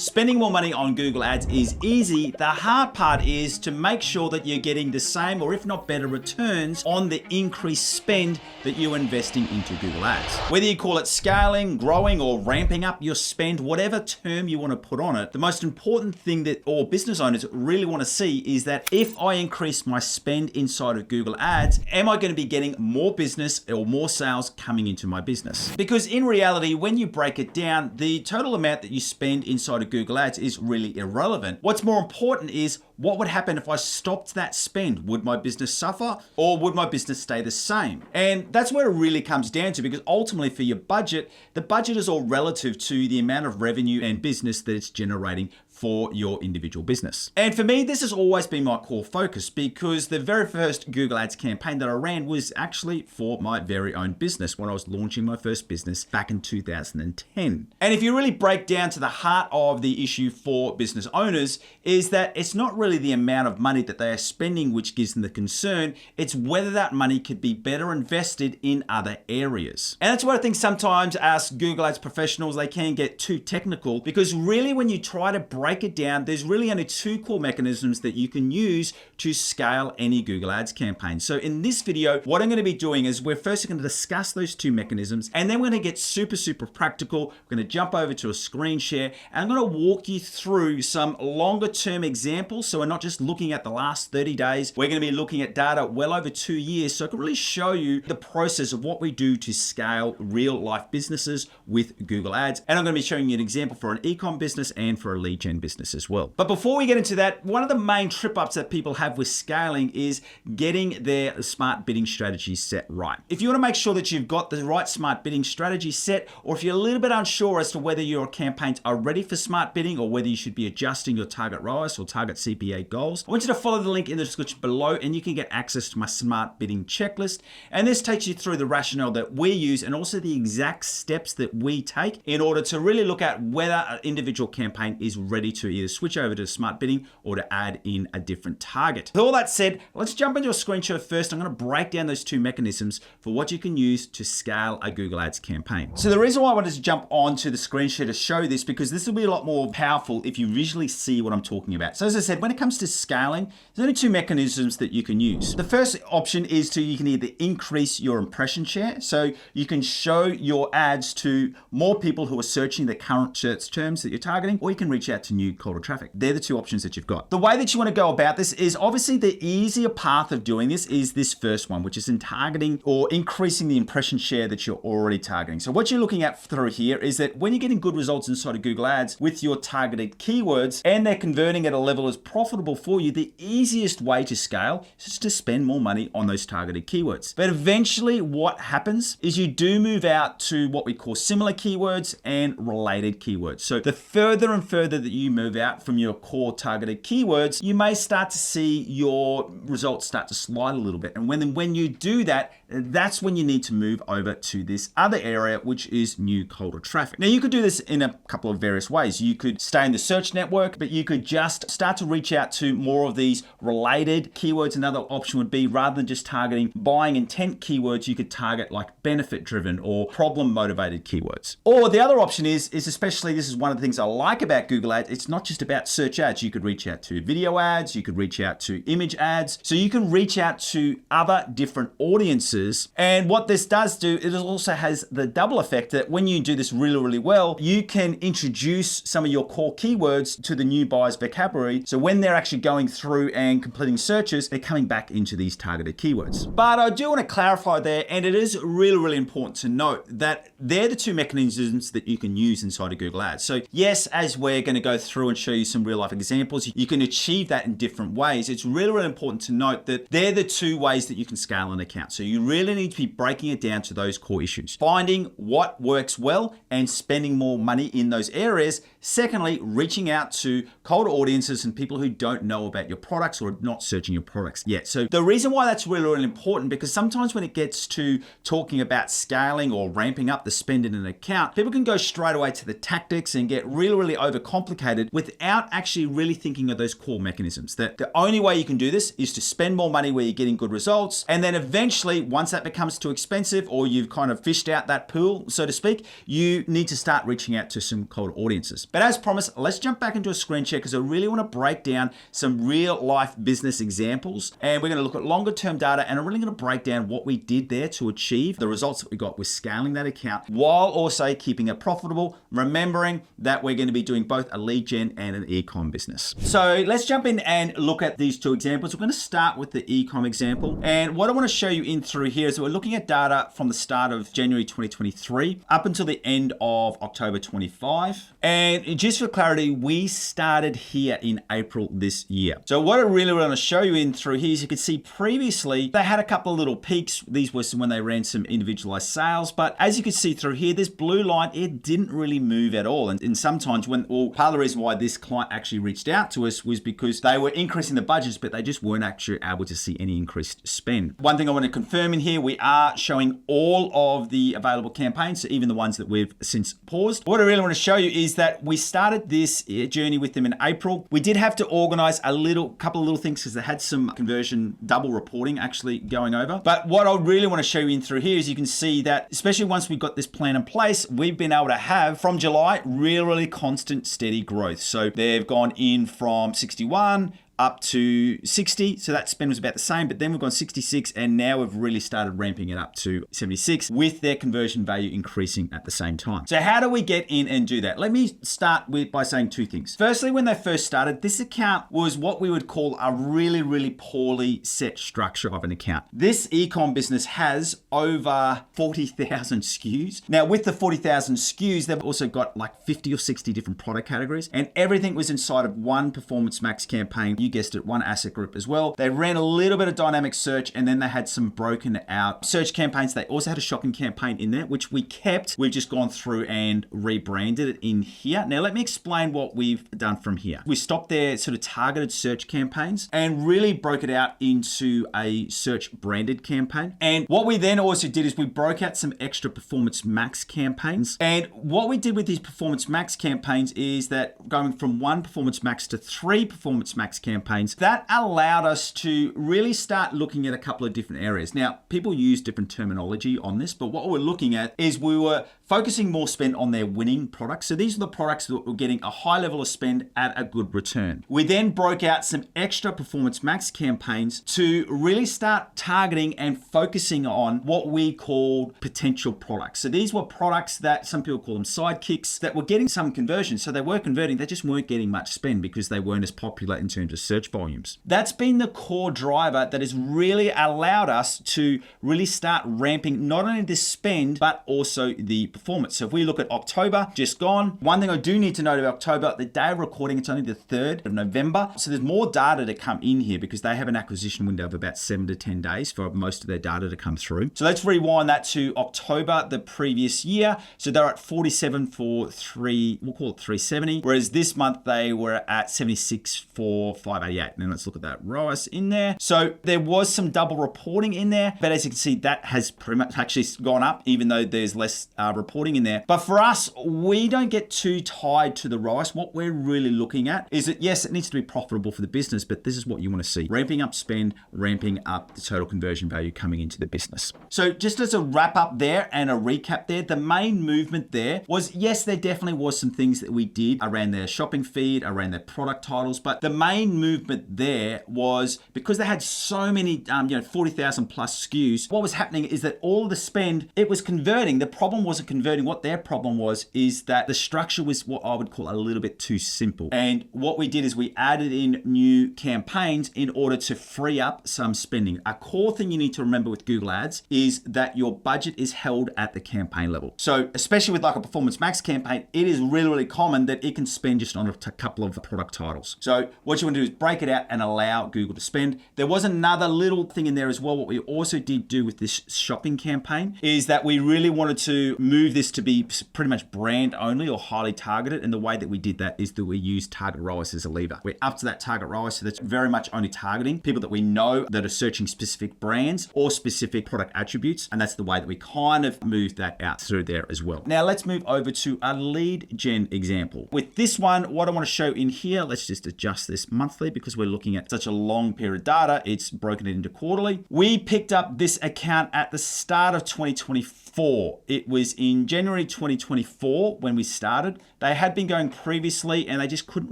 Spending more money on Google Ads is easy. The hard part is to make sure that you're getting the same or if not better returns on the increased spend that you're investing into Google Ads. Whether you call it scaling, growing, or ramping up your spend, whatever term you want to put on it, the most important thing that all business owners really want to see is that if I increase my spend inside of Google Ads, am I going to be getting more business or more sales coming into my business? Because in reality, when you break it down, the total amount that you spend inside of Google Ads is really irrelevant. What's more important is what would happen if I stopped that spend? Would my business suffer or would my business stay the same? And that's where it really comes down to, because ultimately for your budget, the budget is all relative to the amount of revenue and business that it's generating for your individual business. And for me, this has always been my core focus, because the very first Google Ads campaign that I ran was actually for my very own business when I was launching my first business back in 2010. And if you really break down to the heart of the issue for business owners, is that it's not really the amount of money that they are spending which gives them the concern, it's whether that money could be better invested in other areas. And that's what I think sometimes as Google Ads professionals, they can get too technical, because really when you try to break it down, there's really only two core mechanisms that you can use to scale any Google Ads campaign. So in this video, what I'm going to be doing is we're first going to discuss those two mechanisms, and then we're going to get super practical. We're going to jump over to a screen share, and I'm going to walk you through some longer term examples. So we're not just looking at the last 30 days. We're going to be looking at data well over 2 years. So I can really show you the process of what we do to scale real life businesses with Google Ads. And I'm going to be showing you an example for an e-com business and for a lead gen business as well. But before we get into that, one of the main trip ups that people have with scaling is getting their smart bidding strategy set right. If you want to make sure that you've got the right smart bidding strategy set, or if you're a little bit unsure as to whether your campaigns are ready for smart bidding or whether you should be adjusting your target ROAS or target CPA goals, I want you to follow the link in the description below and you can get access to my smart bidding checklist. And this takes you through the rationale that we use and also the exact steps that we take in order to really look at whether an individual campaign is ready to either switch over to smart bidding or to add in a different target. With all that said, let's jump into a screenshot first. I'm going to break down those two mechanisms for what you can use to scale a Google Ads campaign. So the reason why I wanted to jump onto the screen share to show this, because this will be a lot more powerful if you visually see what I'm talking about. So as I said, when it comes to scaling, there's only two mechanisms that you can use. The first option is you can either increase your impression share. So you can show your ads to more people who are searching the current search terms that you're targeting, or you can reach out to new cold traffic. They're the two options that you've got. The way that you want to go about this is obviously the easier path of doing this is this first one, which is in targeting or increasing the impression share that you're already targeting. So what you're looking at through here is that when you're getting good results inside of Google Ads with your targeted keywords and they're converting at a level that's profitable for you, the easiest way to scale is just to spend more money on those targeted keywords. But eventually what happens is you do move out to what we call similar keywords and related keywords. So the further and further that you move out from your core targeted keywords, you may start to see your results start to slide a little bit. And when you do that, that's when you need to move over to this other area, which is new colder traffic. Now you could do this in a couple of various ways. You could stay in the search network, but you could just start to reach out to more of these related keywords. Another option would be, rather than just targeting buying intent keywords, you could target like benefit driven or problem motivated keywords. Or the other option is especially, this is one of the things I like about Google Ads, it's not just about search ads. You could reach out to video ads, you could reach out to image ads. So you can reach out to other different audiences. And what this does do, it also has the double effect that when you do this really well, you can introduce some of your core keywords to the new buyer's vocabulary. So when they're actually going through and completing searches, they're coming back into these targeted keywords. But I do want to clarify there, and it is really important to note that they're the two mechanisms that you can use inside of Google Ads. So yes, as we're going to go through and show you some real life examples, you can achieve that in different ways. It's really important to note that they're the two ways that you can scale an account. So you really need to be breaking it down to those core issues. Finding what works well and spending more money in those areas. Secondly, reaching out to cold audiences and people who don't know about your products or are not searching your products yet. So the reason why that's really important, because sometimes when it gets to talking about scaling or ramping up the spend in an account, people can go straight away to the tactics and get really overcomplicated without actually really thinking of those core mechanisms. That the only way you can do this is to spend more money where you're getting good results. And then eventually, once that becomes too expensive or you've kind of fished out that pool, so to speak, you need to start reaching out to some cold audiences. But as promised, let's jump back into a screen share because I really want to break down some real life business examples. And we're going to look at longer term data, and I'm really going to break down what we did there to achieve the results that we got with scaling that account while also keeping it profitable, remembering that we're going to be doing both a lead gen and an e-com business. So let's jump in and look at these two examples. We're going to start with the e-com example. And what I want to show you in through here is we're looking at data from the start of January 2023 up until the end of October 25. And just for clarity, we started here in April this year. So what I really want to show you in through here is you can see previously they had a couple of little peaks. These were when they ran some individualized sales. But as you can see through here, this blue line, it didn't really move at all. And sometimes part of the reason why this client actually reached out to us was because they were increasing the budgets, but they just weren't actually able to see any increased spend. One thing I want to confirm in here, we are showing all of the available campaigns, so even the ones that we've since paused. What I really want to show you is that we started this journey with them in April. We did have to organize a couple of little things because they had some conversion double reporting actually going over. But what I really want to show you in through here is you can see that, especially once we got this plan in place, we've been able to have from July really constant steady growth. So they've gone in from 61 up to 60. So that spend was about the same, but then we've gone 66 and now we've really started ramping it up to 76 with their conversion value increasing at the same time. So how do we get in and do that? Let me start by saying two things. Firstly, when they first started, this account was what we would call a really poorly set structure of an account. This e-com business has over 40,000 SKUs. Now with the 40,000 SKUs, they've also got like 50 or 60 different product categories, and everything was inside of one Performance Max campaign. You guessed it, one asset group as well. They ran a little bit of dynamic search, and then they had some broken out search campaigns. They also had a shopping campaign in there, which we kept. We've just gone through and rebranded it in here. Now, let me explain what we've done from here. We stopped their sort of targeted search campaigns and really broke it out into a search branded campaign. And what we then also did is we broke out some extra Performance Max campaigns. And what we did with these Performance Max campaigns is that going from one Performance Max to 3 Performance Max campaigns, that allowed us to really start looking at a couple of different areas. Now, people use different terminology on this, but what we're looking at is we were focusing more spend on their winning products. So these are the products that were getting a high level of spend at a good return. We then broke out some extra Performance Max campaigns to really start targeting and focusing on what we called potential products. So these were products that some people call them sidekicks that were getting some conversion. So they were converting, they just weren't getting much spend because they weren't as popular in terms of search volumes. That's been the core driver that has really allowed us to really start ramping not only the spend, but also the performance. So if we look at October, just gone, one thing I do need to note about October, the day of recording, it's only the 3rd of November. So there's more data to come in here because they have an acquisition window of about 7 to 10 days for most of their data to come through. So let's rewind that to October the previous year. So they're at 47 for we'll call it 370. Whereas this month they were at 76 for 588. And then let's look at that ROAS in there. So there was some double reporting in there, but as you can see, that has pretty much actually gone up, even though there's less reporting in there. But for us, we don't get too tied to the ROAS. What we're really looking at is that, yes, it needs to be profitable for the business, but this is what you want to see. Ramping up spend, ramping up the total conversion value coming into the business. So just as a wrap up there and a recap there, the main movement there was, yes, there definitely was some things that we did around their shopping feed, around their product titles, but the main movement there was because they had so many, 40,000 plus SKUs, what was happening is that all of the spend, it was converting. The problem wasn't converting. What their problem was is that the structure was what I would call a little bit too simple. And what we did is we added in new campaigns in order to free up some spending. A core thing you need to remember with Google Ads is that your budget is held at the campaign level. So especially with like a Performance Max campaign, it is really common that it can spend just on a couple of product titles. So what you want to do is break it out and allow Google to spend. There was another little thing in there as well. What we also did do with this shopping campaign is that we really wanted to move this to be pretty much brand only or highly targeted. And the way that we did that is that we used target ROAS as a lever. We're up to that target ROAS, so that's very much only targeting people that we know that are searching specific brands or specific product attributes. And that's the way that we kind of moved that out through there as well. Now let's move over to a lead gen example. With this one, what I want to show in here, let's just adjust this monthly. monthly because we're looking at such a long period of data. It's broken it into quarterly. We picked up this account at the start of 2024. It was in January 2024 when we started. They had been going previously and they just couldn't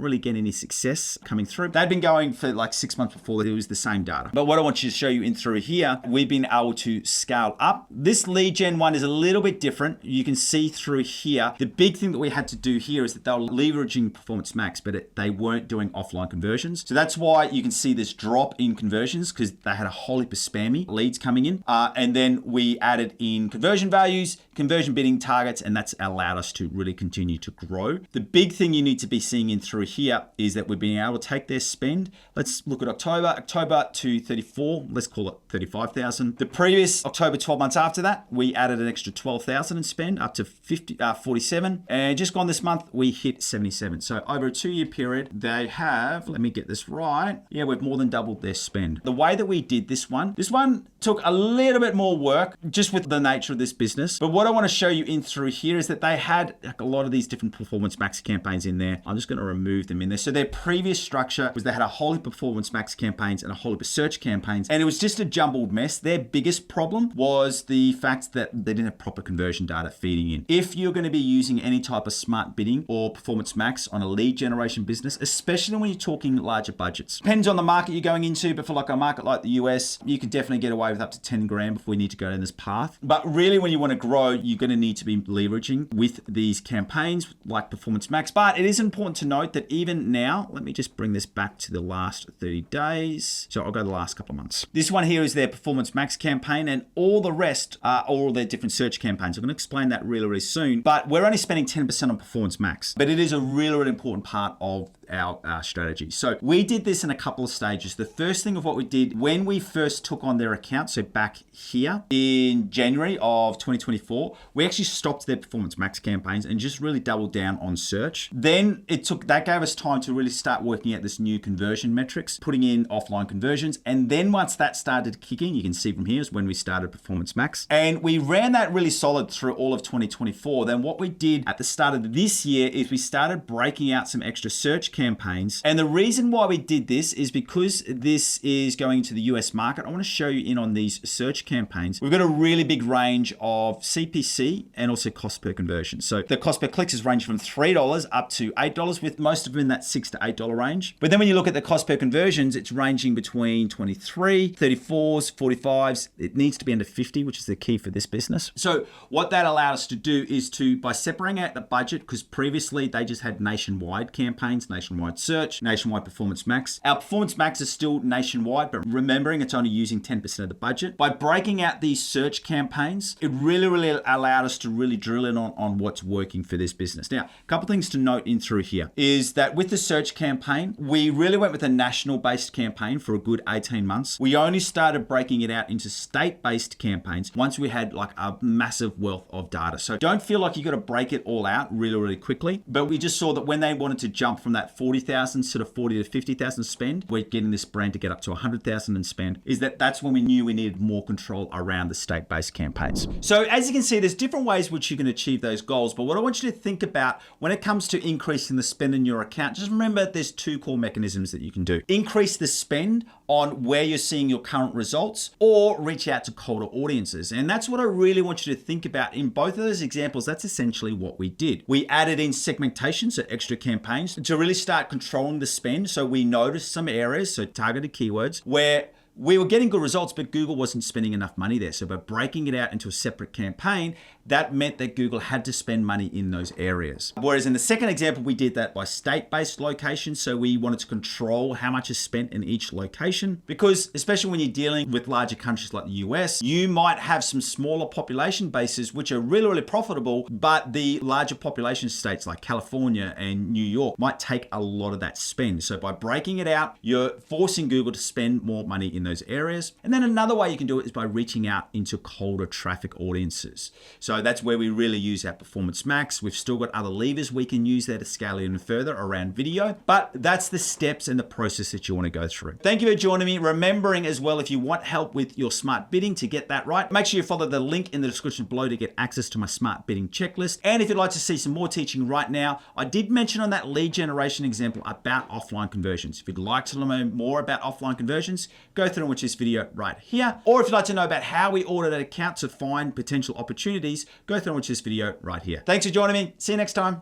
really get any success coming through. They'd been going for like 6 months before. It was the same data. But what I want you to show you in through here, we've been able to scale up. This lead gen one is a little bit different. You can see through here, the big thing that we had to do here is that they were leveraging Performance Max, but they weren't doing offline conversions. So that's why you can see this drop in conversions because they had a whole heap of spammy leads coming in. And then we added in conversion values, conversion bidding targets, and that's allowed us to really continue to grow. The big thing you need to be seeing in through here is that we've been able to take their spend. Let's look at October to 34, let's call it 35,000. The previous October, 12 months after that, we added an extra 12,000 in spend up to 47. And just gone this month, we hit 77. So over a 2-year period, they have, let me get this right. Yeah, we've more than doubled their spend. The way that we did this one took a little bit more work just with the nature of this business. But what I want to show you in through here is that they had like a lot of these different Performance Max campaigns in there. I'm just going to remove them in there. So their previous structure was they had a whole heap of Performance Max campaigns and a whole heap of search campaigns. And it was just a jumbled mess. Their biggest problem was the fact that they didn't have proper conversion data feeding in. If you're going to be using any type of smart bidding or Performance Max on a lead generation business, especially when you're talking larger budgets, depends on the market you're going into, but for like a market like the US, you can definitely get away with up to 10 grand before we need to go down this path. But really when you want to grow, you're going to need to be leveraging with these campaigns like Performance Max. But it is important to note that even now, let me just bring this back to the last 30 days. So I'll go the last couple of months. This one here is their Performance Max campaign and all the rest are all their different search campaigns. I'm going to explain that really, really soon, but we're only spending 10% on Performance Max, but it is a really, really important part of our strategy. So we did this in a couple of stages. The first thing of what we did when we first took on their account, so back here in January of 2024, we actually stopped their Performance Max campaigns and just really doubled down on search. Then that gave us time to really start working at this new conversion metrics, putting in offline conversions. And then once that started kicking, you can see from here is when we started Performance Max. And we ran that really solid through all of 2024. Then what we did at the start of this year is we started breaking out some extra search campaigns. And the reason why we did this is because this is going into the US market. I want to show you in on these search campaigns. We've got a really big range of CPC and also cost per conversion. So the cost per clicks is ranging from $3 up to $8, with most of them in that $6 to $8 range. But then when you look at the cost per conversions, it's ranging between 23, 34s, 45s. It needs to be under 50, which is the key for this business. So what that allowed us to do is by separating out the budget, because previously they just had nationwide campaigns, nationwide search, nationwide Performance Max. Our Performance Max is still nationwide, but remembering it's only using 10% of the budget. By breaking out these search campaigns, it really, really allowed us to really drill in on what's working for this business. Now, a couple things to note in through here is that with the search campaign, we really went with a national-based campaign for a good 18 months. We only started breaking it out into state-based campaigns once we had like a massive wealth of data. So don't feel like you got to break it all out really, really quickly. But we just saw that when they wanted to jump from that 40,000 sort of 40 to 50,000 spend, we're getting this brand to get up to 100,000 in spend, that's when we knew we needed more control around the state-based campaigns. So as you can see, there's different ways which you can achieve those goals. But what I want you to think about when it comes to increasing the spend in your account, just remember there's 2 core mechanisms that you can do. Increase the spend on where you're seeing your current results, or reach out to colder audiences. And that's what I really want you to think about. In both of those examples, that's essentially what we did. We added in segmentation, so extra campaigns, to really start controlling the spend. So we noticed some areas, so targeted keywords, where we were getting good results, but Google wasn't spending enough money there. So by breaking it out into a separate campaign, that meant that Google had to spend money in those areas. Whereas in the second example, we did that by state-based location. So we wanted to control how much is spent in each location, because especially when you're dealing with larger countries like the US, you might have some smaller population bases, which are really, really profitable, but the larger population states like California and New York might take a lot of that spend. So by breaking it out, you're forcing Google to spend more money in in those areas. And then another way you can do it is by reaching out into colder traffic audiences. So that's where we really use our Performance Max. We've still got other levers we can use there to scale even further around video, but that's the steps and the process that you want to go through. Thank you for joining me. Remembering as well, if you want help with your smart bidding to get that right, make sure you follow the link in the description below to get access to my smart bidding checklist. And if you'd like to see some more teaching right now, I did mention on that lead generation example about offline conversions. If you'd like to learn more about offline conversions, go through and watch this video right here. Or if you'd like to know about how we audit an account to find potential opportunities, go through and watch this video right here. Thanks for joining me. See you next time.